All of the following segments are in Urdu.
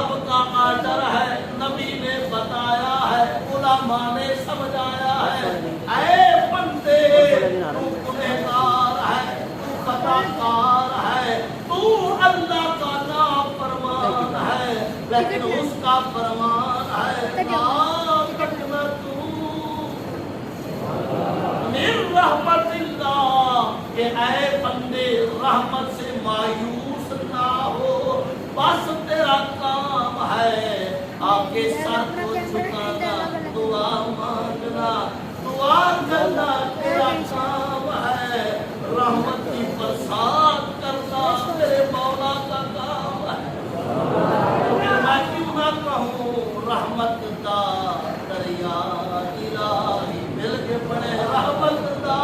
رب کا آرڈر ہے، نبی نے بتایا ہے، علماء نے سمجھایا ہے، اے بندے تو گنہگار ہے، تو خطا کار ہے، تو اللہ کا نافرمان ہے، لیکن اس کا فرمان ہے لا تقنطوا من رحمت اللہ، کہ اے بندے رحمت سے مایوس نہ ہو، بس تیرا کام ہے آپ کے سر کو جھکانا، دعا مانگنا، دعا کرنا تیرا کام ہے، رحمت کی برسات کرنا تیرے مولا کا کام ہے۔ پھر میں کیوں نہ کہوں رحمت دا دریا الہی، مل کے پڑھے رحمت دا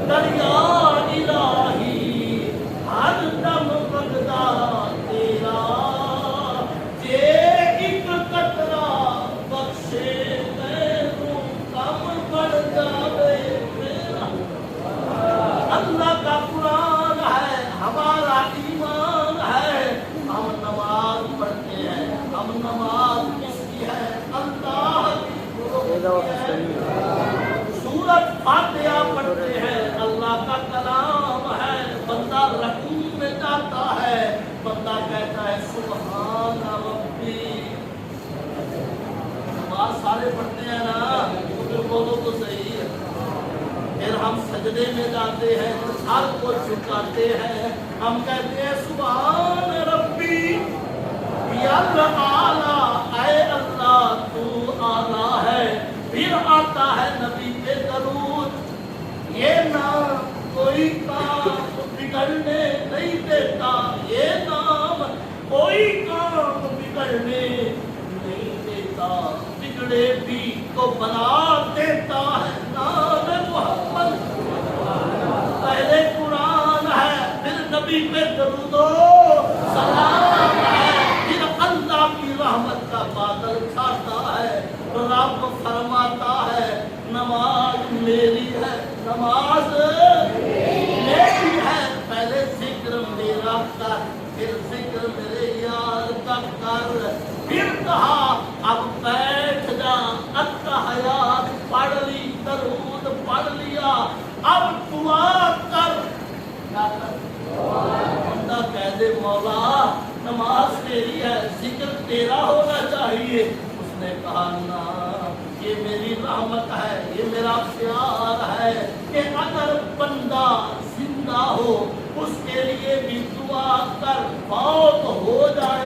دریا الہی، ہر دم بغدا تیرا، جے ایک قطرہ بخشے غیروں کم بڑھ جاوے میرا۔ اللہ کا قرآن ہے، ہمارا ایمان ہے، ہم نماز پڑھتے ہیں، ہم نماز کس کی ہے؟ اللہ کی سورت فاتحہ پڑھتے ہیں، اللہ کا کلام ہے، بندہ رکوع میں جاتا ہے، بندہ کہتا ہے سبحان ربی۔ نماز سارے پڑھتے ہیں نا، تو بولو تو صحیح ہے۔ پھر ہم سجدے میں جاتے ہیں، سر کو جھکاتے ہیں، ہم کہتے ہیں سبحان ربی یا اعلیٰ، اے اللہ تو اعلیٰ ہے۔ پھر آتا ہے نبی پہ درود، یہ نام کوئی کام بگڑنے نہیں دیتا، یہ نام کوئی کام بگڑنے نہیں دیتا، بگڑے بھی تو بنا دیتا ہے نام محمد۔ پہلے قرآن ہے، پھر نبی پہ درود و سلام ہے، پھر اللہ کی رحمت کا بادل چھاتا ہے، رب فرماتا ہے نماز میری ہے، نماز میری ہے، پہلے ذکر میرا کر، پھر ذکر میرے یار کا کر، پھر کہا اب بیٹھ جا، التحیات پڑھ لی، درود پڑھ لیا، اب دعا کر۔ کیا کر؟ بندہ کہہ دے مولا نماز تیری ہے، ذکر تیرا ہونا چاہیے، اس نے کہا نا یہ میری رحمت ہے، یہ میرا پیار ہے کہ اگر بندہ زندہ ہو اس کے لیے بھی دعا کر، فوت ہو جائے